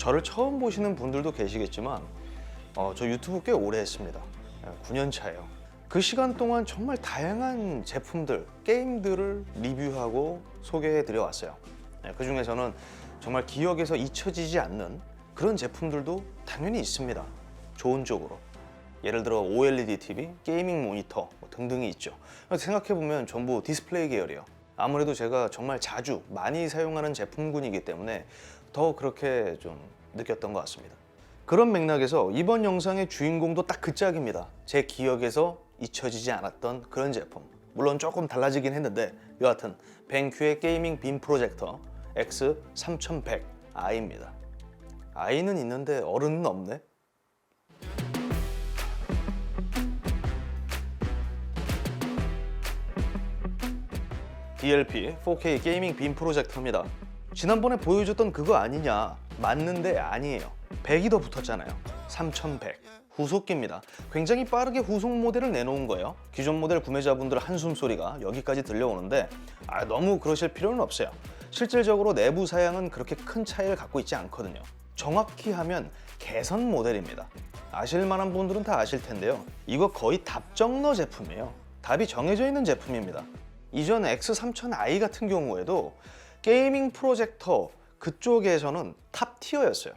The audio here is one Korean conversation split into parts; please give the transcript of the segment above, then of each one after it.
저를 처음 보시는 분들도 계시겠지만 저 유튜브 꽤 오래 했습니다. 9년 차예요. 그 시간 동안 정말 다양한 제품들, 게임들을 리뷰하고 소개해 드려 왔어요. 그 중에서는 정말 기억에서 잊혀지지 않는 그런 제품들도 당연히 있습니다. 좋은 쪽으로. 예를 들어 OLED TV, 게이밍 모니터 등등이 있죠. 생각해보면 전부 디스플레이 계열이에요. 아무래도 제가 정말 자주 많이 사용하는 제품군이기 때문에 더 그렇게 좀 느꼈던 것 같습니다. 그런 맥락에서 이번 영상의 주인공도 딱 그 짝입니다. 제 기억에서 잊혀지지 않았던 그런 제품. 물론 조금 달라지긴 했는데 여하튼 벤큐의 게이밍 빔 프로젝터 X3100i입니다. i는 있는데 어른은 없네? DLP 4K 게이밍 빔 프로젝터입니다. 지난번에 보여줬던 그거 아니냐? 맞는데 아니에요. 100이 더 붙었잖아요. 3100. 후속기입니다. 굉장히 빠르게 후속 모델을 내놓은 거예요. 기존 모델 구매자분들 한숨 소리가 여기까지 들려오는데 너무 그러실 필요는 없어요. 실질적으로 내부 사양은 그렇게 큰 차이를 갖고 있지 않거든요. 정확히 하면 개선 모델입니다. 아실 만한 분들은 다 아실 텐데요. 이거 거의 답정너 제품이에요. 답이 정해져 있는 제품입니다. 이전 X3000i 같은 경우에도 게이밍 프로젝터 그쪽에서는 탑 티어였어요.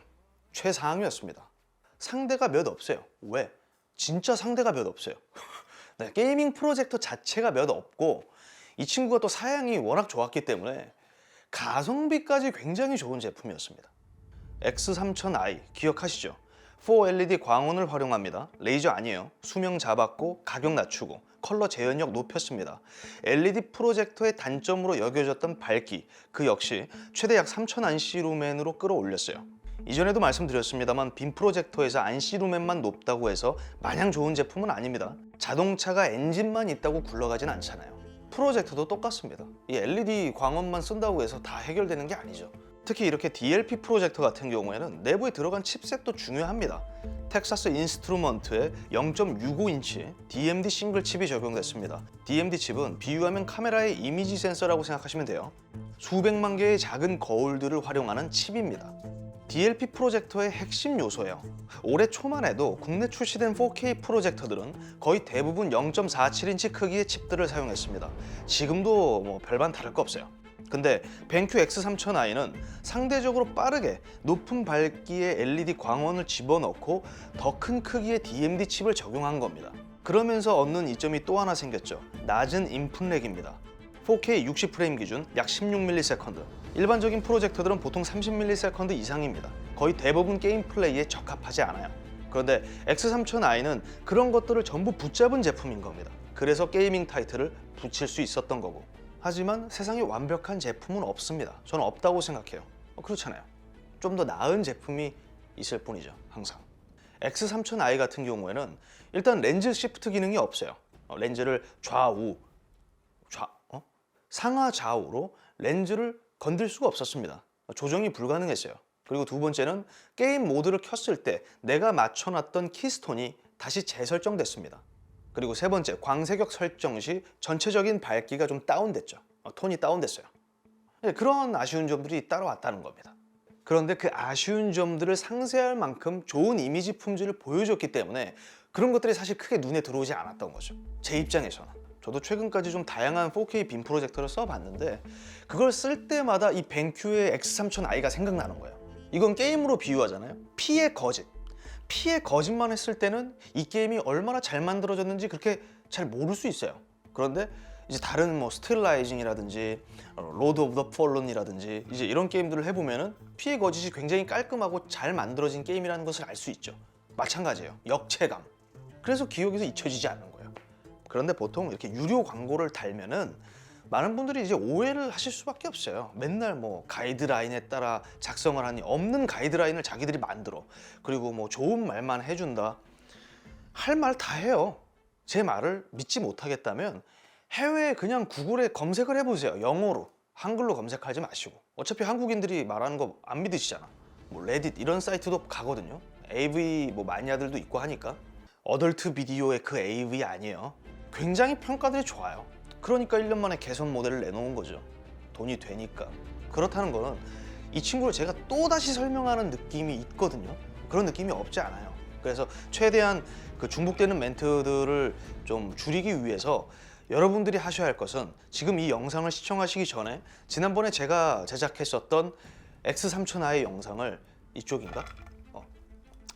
최상위였습니다. 상대가 몇 없어요. 왜? 진짜 상대가 몇 없어요. 네, 게이밍 프로젝터 자체가 몇 없고 이 친구가 또 사양이 워낙 좋았기 때문에 가성비까지 굉장히 좋은 제품이었습니다. X3000i 기억하시죠? 4LED 광원을 활용합니다. 레이저 아니에요. 수명 잡았고 가격 낮추고 컬러 재현력 높였습니다. LED 프로젝터의 단점으로 여겨졌던 밝기, 그 역시 최대 약 3000안시 루멘으로 끌어올렸어요. 이전에도 말씀드렸습니다만 빔 프로젝터에서 안시 루멘만 높다고 해서 마냥 좋은 제품은 아닙니다. 자동차가 엔진만 있다고 굴러가진 않잖아요. 프로젝터도 똑같습니다. 이 LED 광원만 쓴다고 해서 다 해결되는 게 아니죠. 특히 이렇게 DLP 프로젝터 같은 경우에는 내부에 들어간 칩셋도 중요합니다. 텍사스 인스트루먼트의 0.65인치 DMD 싱글 칩이 적용됐습니다. DMD 칩은 비유하면 카메라의 이미지 센서라고 생각하시면 돼요. 수백만 개의 작은 거울들을 활용하는 칩입니다. DLP 프로젝터의 핵심 요소예요. 올해 초만 해도 국내 출시된 4K 프로젝터들은 거의 대부분 0.47인치 크기의 칩들을 사용했습니다. 지금도 뭐 별반 다를 거 없어요. 근데 벤큐 X3000i는 상대적으로 빠르게 높은 밝기의 LED 광원을 집어넣고 더 큰 크기의 DMD 칩을 적용한 겁니다. 그러면서 얻는 이점이 또 하나 생겼죠. 낮은 인풋 렉입니다. 4K 60프레임 기준 약 16ms. 일반적인 프로젝터들은 보통 30ms 이상입니다. 거의 대부분 게임 플레이에 적합하지 않아요. 그런데 X3000i는 그런 것들을 전부 붙잡은 제품인 겁니다. 그래서 게이밍 타이틀을 붙일 수 있었던 거고. 하지만 세상에 완벽한 제품은 없습니다. 저는 없다고 생각해요. 그렇잖아요. 좀 더 나은 제품이 있을 뿐이죠. 항상. X3000i 같은 경우에는 일단 렌즈 시프트 기능이 없어요. 렌즈를 상하 좌우로 렌즈를 건들 수가 없었습니다. 조정이 불가능했어요. 그리고 두 번째는 게임 모드를 켰을 때 내가 맞춰놨던 키스톤이 다시 재설정됐습니다. 그리고 세 번째, 광색역 설정 시 전체적인 밝기가 좀 다운됐죠. 톤이 다운됐어요. 그런 아쉬운 점들이 따라왔다는 겁니다. 그런데 그 아쉬운 점들을 상쇄할 만큼 좋은 이미지 품질을 보여줬기 때문에 그런 것들이 사실 크게 눈에 들어오지 않았던 거죠. 제 입장에서는. 저도 최근까지 좀 다양한 4K 빔 프로젝터를 써봤는데 그걸 쓸 때마다 이 벤큐의 X3000i가 생각나는 거예요. 이건 게임으로 비유하잖아요. 피의 거짓. 피의 거짓만 했을 때는 이 게임이 얼마나 잘 만들어졌는지 그렇게 잘 모를 수 있어요. 그런데 이제 다른 뭐 스틸라이징이라든지 로드 오브 더 폴런이라든지 이제 이런 게임들을 해보면은 피의 거짓이 굉장히 깔끔하고 잘 만들어진 게임이라는 것을 알 수 있죠. 마찬가지예요. 역체감. 그래서 기억에서 잊혀지지 않는 거예요. 그런데 보통 이렇게 유료 광고를 달면은 많은 분들이 이제 오해를 하실 수밖에 없어요. 맨날 뭐 가이드라인에 따라 작성을 하니 없는 가이드라인을 자기들이 만들어. 그리고 뭐 좋은 말만 해준다. 할 말 다 해요. 제 말을 믿지 못하겠다면 해외에 그냥 구글에 검색을 해보세요. 영어로. 한글로 검색하지 마시고. 어차피 한국인들이 말하는 거 안 믿으시잖아. 뭐 레딧 이런 사이트도 가거든요. AV 뭐 마니아들도 있고 하니까. 어덜트 비디오의 그 AV 아니에요. 굉장히 평가들이 좋아요. 그러니까 1년 만에 개선 모델을 내놓은 거죠. 돈이 되니까. 그렇다는 거는 이 친구를 제가 또다시 설명하는 느낌이 있거든요. 그런 느낌이 없지 않아요. 그래서 최대한 그 중복되는 멘트들을 좀 줄이기 위해서 여러분들이 하셔야 할 것은 지금 이 영상을 시청하시기 전에 지난번에 제가 제작했었던 X3000i 영상을 이쪽인가?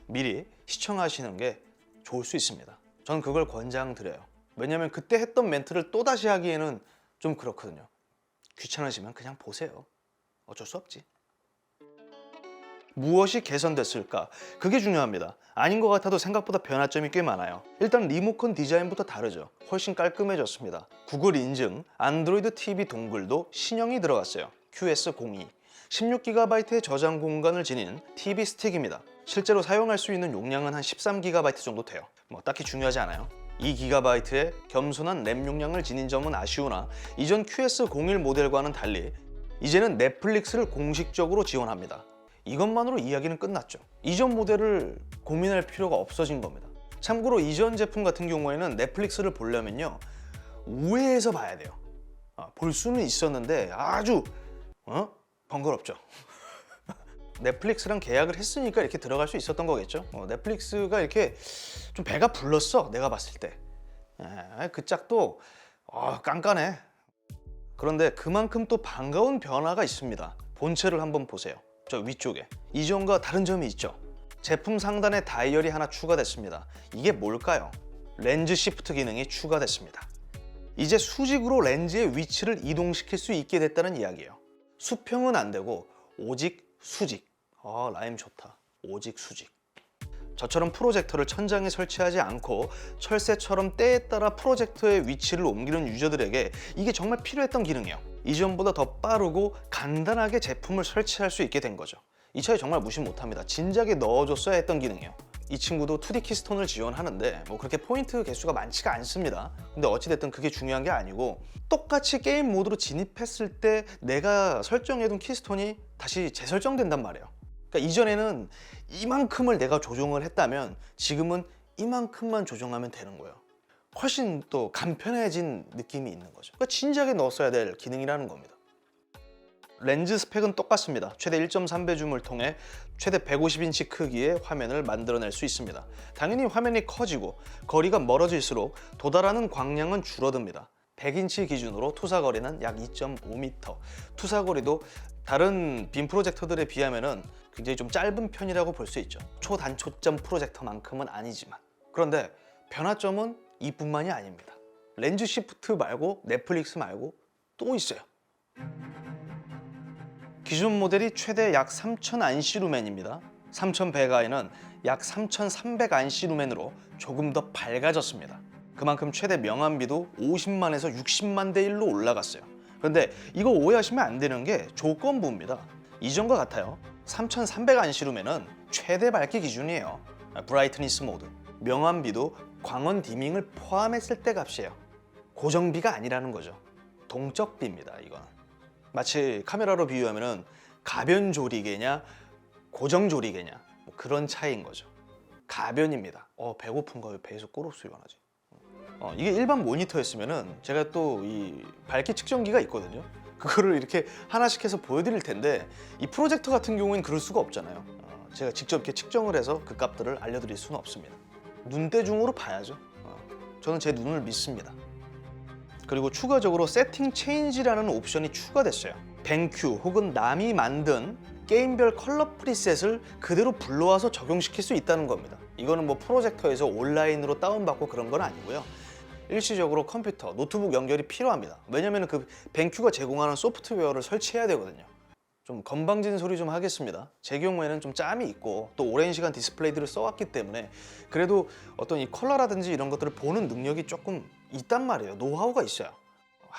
미리 시청하시는 게 좋을 수 있습니다. 저는 그걸 권장드려요. 왜냐면 그때 했던 멘트를 또다시 하기에는 좀 그렇거든요. 귀찮으시면 그냥 보세요. 어쩔 수 없지. 무엇이 개선됐을까? 그게 중요합니다. 아닌 것 같아도 생각보다 변화점이 꽤 많아요. 일단 리모컨 디자인부터 다르죠. 훨씬 깔끔해졌습니다. 구글 인증 안드로이드 TV 동글도 신형이 들어갔어요. QS02 16GB의 저장 공간을 지닌 TV 스틱입니다. 실제로 사용할 수 있는 용량은 한 13GB 정도 돼요. 뭐 딱히 중요하지 않아요. 2GB의 겸손한 램 용량을 지닌 점은 아쉬우나 이전 QS01 모델과는 달리 이제는 넷플릭스를 공식적으로 지원합니다. 이것만으로 이야기는 끝났죠. 이전 모델을 고민할 필요가 없어진 겁니다. 참고로 이전 제품 같은 경우에는 넷플릭스를 보려면요 우회해서 봐야 돼요. 볼 수는 있었는데 아주 번거롭죠. 넷플릭스랑 계약을 했으니까 이렇게 들어갈 수 있었던 거겠죠. 넷플릭스가 이렇게 좀 배가 불렀어, 내가 봤을 때. 그 짝도 깐깐해. 그런데 그만큼 또 반가운 변화가 있습니다. 본체를 한번 보세요. 저 위쪽에 이전과 다른 점이 있죠. 제품 상단에 다이얼이 하나 추가됐습니다. 이게 뭘까요? 렌즈 시프트 기능이 추가됐습니다. 이제 수직으로 렌즈의 위치를 이동시킬 수 있게 됐다는 이야기예요. 수평은 안 되고 오직 수직. 라임 좋다. 오직 수직. 저처럼 프로젝터를 천장에 설치하지 않고 철새처럼 때에 따라 프로젝터의 위치를 옮기는 유저들에게 이게 정말 필요했던 기능이에요. 이전보다 더 빠르고 간단하게 제품을 설치할 수 있게 된 거죠. 이 차이 정말 무시 못합니다. 진작에 넣어줬어야 했던 기능이에요. 이 친구도 2D 키스톤을 지원하는데 뭐 그렇게 포인트 개수가 많지가 않습니다. 근데 어찌됐든 그게 중요한 게 아니고 똑같이 게임 모드로 진입했을 때 내가 설정해둔 키스톤이 다시 재설정된단 말이에요. 그러니까 이전에는 이만큼을 내가 조정을 했다면 지금은 이만큼만 조정하면 되는 거예요. 훨씬 또 간편해진 느낌이 있는 거죠. 그러니까 진작에 넣었어야 될 기능이라는 겁니다. 렌즈 스펙은 똑같습니다. 최대 1.3배 줌을 통해 최대 150인치 크기의 화면을 만들어낼 수 있습니다. 당연히 화면이 커지고 거리가 멀어질수록 도달하는 광량은 줄어듭니다. 100인치 기준으로 투사거리는 약 2.5m. 투사거리도 다른 빔 프로젝터들에 비하면 굉장히 좀 짧은 편이라고 볼 수 있죠. 초단초점 프로젝터만큼은 아니지만. 그런데 변화점은 이뿐만이 아닙니다. 렌즈 시프트 말고 넷플릭스 말고 또 있어요. 기존 모델이 최대 약 3000 안시 루멘입니다. 3100i는 약 3300 안시 루멘으로 조금 더 밝아졌습니다. 그만큼 최대 명암비도 50만에서 60만 대 1로 올라갔어요. 그런데 이거 오해하시면 안 되는 게 조건부입니다. 이전과 같아요. 3300 안시 루멘은 최대 밝기 기준이에요. 브라이트니스 모드. 명암비도 광원 디밍을 포함했을 때 값이에요. 고정비가 아니라는 거죠. 동적비입니다, 이건. 마치 카메라로 비유하면 가변 조리개냐 고정 조리개냐 뭐 그런 차이인 거죠. 가변입니다. 배고픈가? 왜 배에서 꼬록소리가 나지? 이게 일반 모니터였으면은 제가 또 이 밝기 측정기가 있거든요. 그거를 이렇게 하나씩 해서 보여드릴 텐데 이 프로젝터 같은 경우에는 그럴 수가 없잖아요. 제가 직접 이렇게 측정을 해서 그 값들을 알려드릴 수는 없습니다. 눈대중으로 봐야죠. 저는 제 눈을 믿습니다. 그리고 추가적으로 세팅 체인지라는 옵션이 추가됐어요. 뱅큐 혹은 남이 만든 게임별 컬러 프리셋을 그대로 불러와서 적용시킬 수 있다는 겁니다. 이거는 뭐 프로젝터에서 온라인으로 다운받고 그런 건 아니고요. 일시적으로 컴퓨터, 노트북 연결이 필요합니다. 왜냐면 그 뱅큐가 제공하는 소프트웨어를 설치해야 되거든요. 좀 건방진 소리 좀 하겠습니다. 제 경우에는 좀 짬이 있고 또 오랜 시간 디스플레이들을 써왔기 때문에 그래도 어떤 이 컬러라든지 이런 것들을 보는 능력이 조금 있단 말이에요. 노하우가 있어요.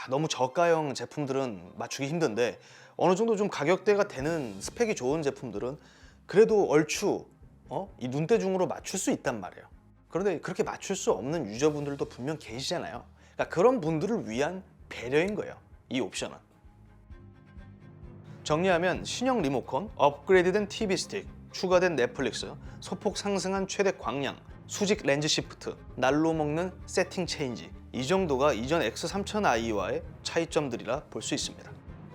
너무 저가형 제품들은 맞추기 힘든데 어느 정도 좀 가격대가 되는 스펙이 좋은 제품들은 그래도 얼추 이 눈대중으로 맞출 수 있단 말이에요. 그런데 그렇게 맞출 수 없는 유저분들도 분명 계시잖아요. 그러니까 그런 분들을 위한 배려인 거예요, 이 옵션은. 정리하면 신형 리모컨, 업그레이드된 TV 스틱, 추가된 넷플릭스, 소폭 상승한 최대 광량, 수직 렌즈 시프트, 날로 먹는 세팅 체인지, 이 정도가 이전 X3000i와의 차이점들이라 볼 수 있습니다.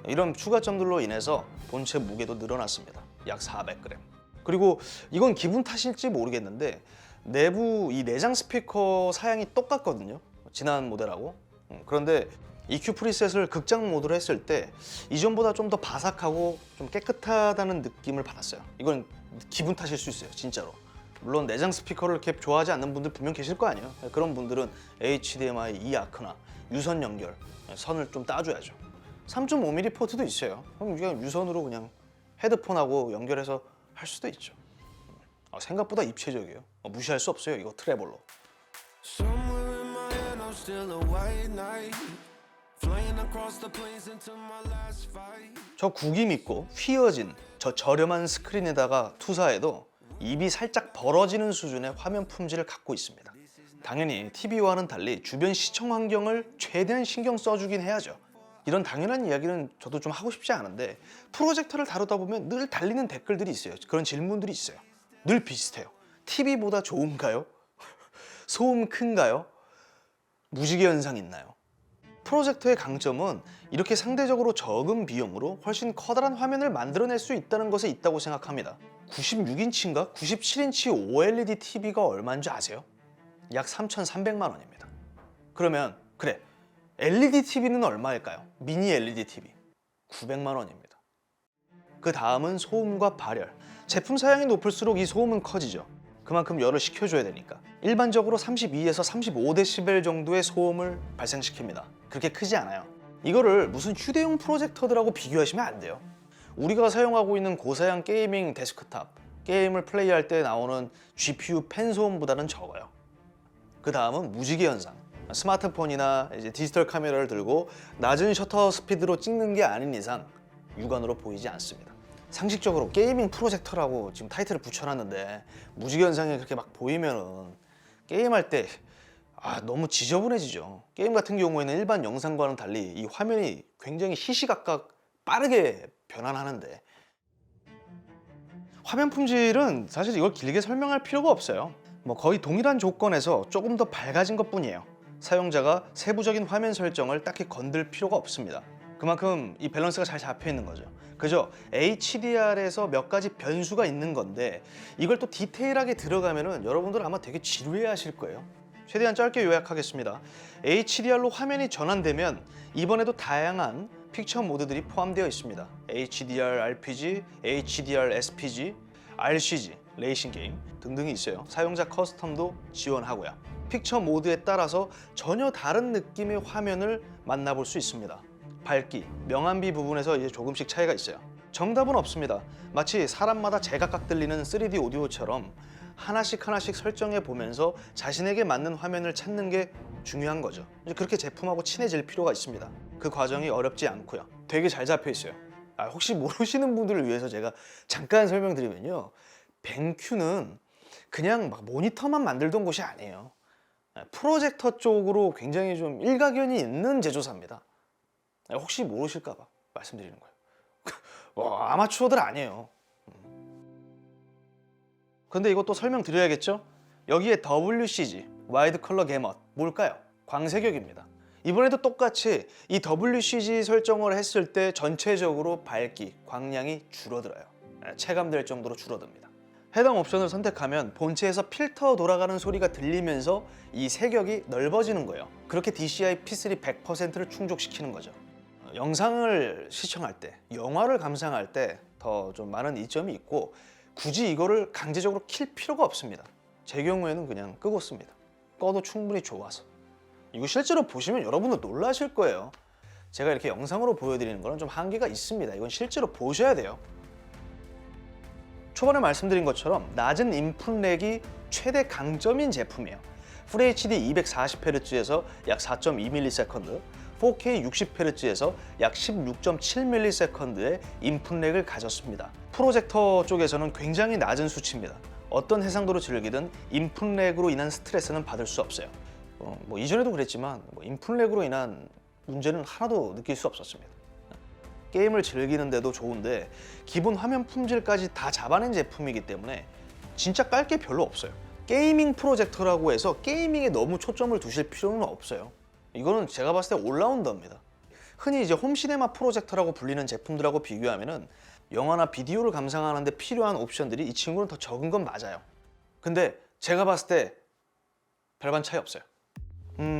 이런 추가점들로 인해서 본체 무게도 늘어났습니다. 약 400g. 그리고 이건 기분 탓일지 모르겠는데 내부 이 내장 스피커 사양이 똑같거든요. 지난 모델하고. 그런데 EQ 프리셋을 극장 모드로 했을 때 이전보다 좀 더 바삭하고 좀 깨끗하다는 느낌을 받았어요. 이건 기분 탓일 수 있어요, 진짜로. 물론 내장 스피커를 이렇게 좋아하지 않는 분들 분명 계실 거 아니에요. 그런 분들은 HDMI, eARC나 유선 연결 선을 좀 따줘야죠. 3.5mm 포트도 있어요. 그럼 그냥 유선으로 그냥 헤드폰하고 연결해서 할 수도 있죠. 생각보다 입체적이에요. 무시할 수 없어요, 이거 트래블러. 저 구김 있고 휘어진 저 저렴한 스크린에다가 투사해도 입이 살짝 벌어지는 수준의 화면 품질을 갖고 있습니다. 당연히 TV와는 달리 주변 시청 환경을 최대한 신경 써주긴 해야죠. 이런 당연한 이야기는 저도 좀 하고 싶지 않은데 프로젝터를 다루다 보면 늘 달리는 댓글들이 있어요. 그런 질문들이 있어요. 늘 비슷해요. TV보다 좋은가요? 소음 큰가요? 무지개 현상 있나요? 프로젝터의 강점은 이렇게 상대적으로 적은 비용으로 훨씬 커다란 화면을 만들어낼 수 있다는 것에 있다고 생각합니다. 96인치인가 97인치 OLED TV가 얼마인 줄 아세요? 약 3,300만 원입니다. 그러면 그래, LED TV는 얼마일까요? 미니 LED TV 900만 원입니다. 그 다음은 소음과 발열. 제품 사양이 높을수록 이 소음은 커지죠. 그만큼 열을 식혀줘야 되니까. 일반적으로 32에서 35dB 정도의 소음을 발생시킵니다. 그렇게 크지 않아요. 이거를 무슨 휴대용 프로젝터들하고 비교하시면 안 돼요. 우리가 사용하고 있는 고사양 게이밍 데스크탑, 게임을 플레이할 때 나오는 GPU 팬 소음보다는 적어요. 그 다음은 무지개 현상. 스마트폰이나 이제 디지털 카메라를 들고 낮은 셔터 스피드로 찍는 게 아닌 이상 육안으로 보이지 않습니다. 상식적으로 게이밍 프로젝터라고 지금 타이틀을 붙여놨는데 무지개 현상이 그렇게 막 보이면은 게임할 때 너무 지저분해지죠. 게임 같은 경우에는 일반 영상과는 달리 이 화면이 굉장히 시시각각 빠르게 변환하는데 화면 품질은 사실 이걸 길게 설명할 필요가 없어요. 거의 동일한 조건에서 조금 더 밝아진 것 뿐이에요. 사용자가 세부적인 화면 설정을 딱히 건들 필요가 없습니다. 그만큼 이 밸런스가 잘 잡혀 있는 거죠. 그죠? HDR에서 몇 가지 변수가 있는 건데 이걸 또 디테일하게 들어가면은 여러분들 아마 되게 지루해 하실 거예요. 최대한 짧게 요약하겠습니다. HDR로 화면이 전환되면 이번에도 다양한 픽처 모드들이 포함되어 있습니다. HDR RPG, HDR SPG, RCG, 레이싱 게임 등등이 있어요. 사용자 커스텀도 지원하고요. 픽처 모드에 따라서 전혀 다른 느낌의 화면을 만나볼 수 있습니다. 밝기, 명암비 부분에서 이제 조금씩 차이가 있어요. 정답은 없습니다. 마치 사람마다 제각각 들리는 3D 오디오처럼 하나씩 설정해 보면서 자신에게 맞는 화면을 찾는 게 중요한 거죠. 이제 그렇게 제품하고 친해질 필요가 있습니다. 그 과정이 어렵지 않고요. 되게 잘 잡혀 있어요. 혹시 모르시는 분들을 위해서 제가 잠깐 설명드리면요. 벤큐는 그냥 막 모니터만 만들던 곳이 아니에요. 프로젝터 쪽으로 굉장히 좀 일가견이 있는 제조사입니다. 혹시 모르실까 봐 말씀드리는 거예요. 아마추어들 아니에요. 근데 이것도 설명드려야겠죠? 여기에 WCG, 와이드 컬러 게럿, 뭘까요? 광색역입니다. 이번에도 똑같이 이 WCG 설정을 했을 때 전체적으로 밝기, 광량이 줄어들어요. 체감될 정도로 줄어듭니다. 해당 옵션을 선택하면 본체에서 필터 돌아가는 소리가 들리면서 이 색역이 넓어지는 거예요. 그렇게 DCI P3 100%를 충족시키는 거죠. 영상을 시청할 때, 영화를 감상할 때 더 좀 많은 이점이 있고 굳이 이거를 강제적으로 킬 필요가 없습니다. 제 경우에는 그냥 끄고 씁니다. 꺼도 충분히 좋아서. 이거 실제로 보시면 여러분도 놀라실 거예요. 제가 이렇게 영상으로 보여드리는 거는 좀 한계가 있습니다. 이건 실제로 보셔야 돼요. 초반에 말씀드린 것처럼 낮은 인풋 렉이 최대 강점인 제품이에요. FHD 240Hz에서 약 4.2ms, 4K 60Hz에서 약 16.7ms의 인풋 렉을 가졌습니다. 프로젝터 쪽에서는 굉장히 낮은 수치입니다. 어떤 해상도로 즐기든 인풋 렉으로 인한 스트레스는 받을 수 없어요. 이전에도 그랬지만 인풋 렉으로 인한 문제는 하나도 느낄 수 없었습니다. 게임을 즐기는데도 좋은데 기본 화면 품질까지 다 잡아낸 제품이기 때문에 진짜 깔 게 별로 없어요. 게이밍 프로젝터라고 해서 게이밍에 너무 초점을 두실 필요는 없어요. 이거는 제가 봤을 때 올라운더입니다. 흔히 이제 홈시네마 프로젝터라고 불리는 제품들하고 비교하면은 영화나 비디오를 감상하는데 필요한 옵션들이 이 친구는 더 적은 건 맞아요. 근데 제가 봤을 때 별반 차이 없어요.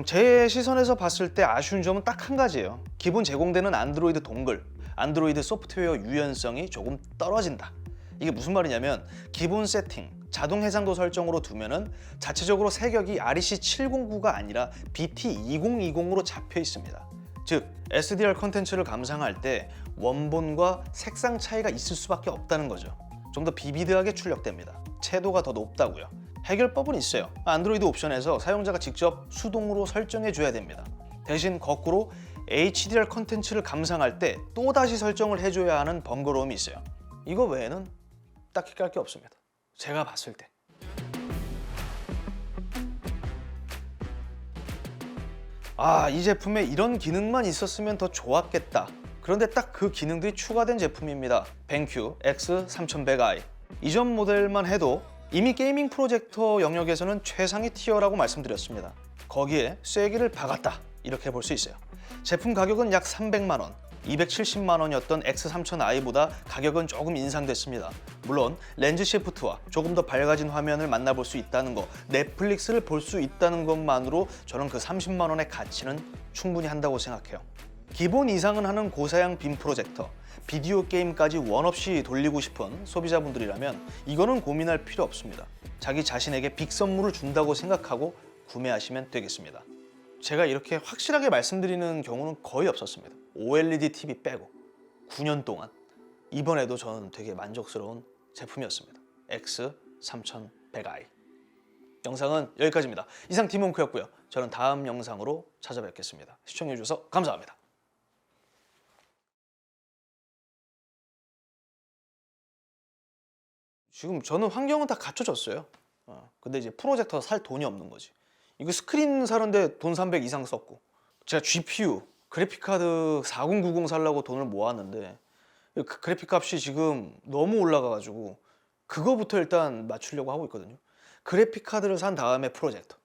제 시선에서 봤을 때 아쉬운 점은 딱 한 가지예요. 기본 제공되는 안드로이드 동글, 안드로이드 소프트웨어 유연성이 조금 떨어진다. 이게 무슨 말이냐면 기본 세팅, 자동 해상도 설정으로 두면은 자체적으로 세격이 REC709가 아니라 BT2020으로 잡혀 있습니다. 즉 SDR 컨텐츠를 감상할 때 원본과 색상 차이가 있을 수밖에 없다는 거죠. 좀 더 비비드하게 출력됩니다. 채도가 더 높다고요. 해결법은 있어요. 안드로이드 옵션에서 사용자가 직접 수동으로 설정해 줘야 됩니다. 대신 거꾸로 HDR 컨텐츠를 감상할 때 또다시 설정을 해줘야 하는 번거로움이 있어요. 이거 외에는 딱히 깔 게 없습니다. 제가 봤을 때. 이 제품에 이런 기능만 있었으면 더 좋았겠다. 그런데 딱 그 기능들이 추가된 제품입니다. 벤큐 X3100i. 이전 모델만 해도 이미 게이밍 프로젝터 영역에서는 최상위 티어라고 말씀드렸습니다. 거기에 쐐기를 박았다 이렇게 볼 수 있어요. 제품 가격은 약 300만 원, 270만 원이었던 X3000i보다 가격은 조금 인상됐습니다. 물론 렌즈 시프트와 조금 더 밝아진 화면을 만나볼 수 있다는 거, 넷플릭스를 볼 수 있다는 것만으로 저는 그 30만 원의 가치는 충분히 한다고 생각해요. 기본 이상은 하는 고사양 빔 프로젝터, 비디오 게임까지 원 없이 돌리고 싶은 소비자분들이라면 이거는 고민할 필요 없습니다. 자기 자신에게 빅 선물을 준다고 생각하고 구매하시면 되겠습니다. 제가 이렇게 확실하게 말씀드리는 경우는 거의 없었습니다. OLED TV 빼고 9년 동안. 이번에도 저는 되게 만족스러운 제품이었습니다. X3100i. 영상은 여기까지입니다. 이상 디몬크였고요. 저는 다음 영상으로 찾아뵙겠습니다. 시청해주셔서 감사합니다. 지금 저는 환경은 다 갖춰졌어요. 근데 이제 프로젝터 살 돈이 없는 거지. 이거 스크린 사는데 돈 300 이상 썼고, 제가 GPU, 그래픽카드 4090 살려고 돈을 모았는데 그 그래픽 값이 지금 너무 올라가가지고 그거부터 일단 맞추려고 하고 있거든요. 그래픽카드를 산 다음에 프로젝터.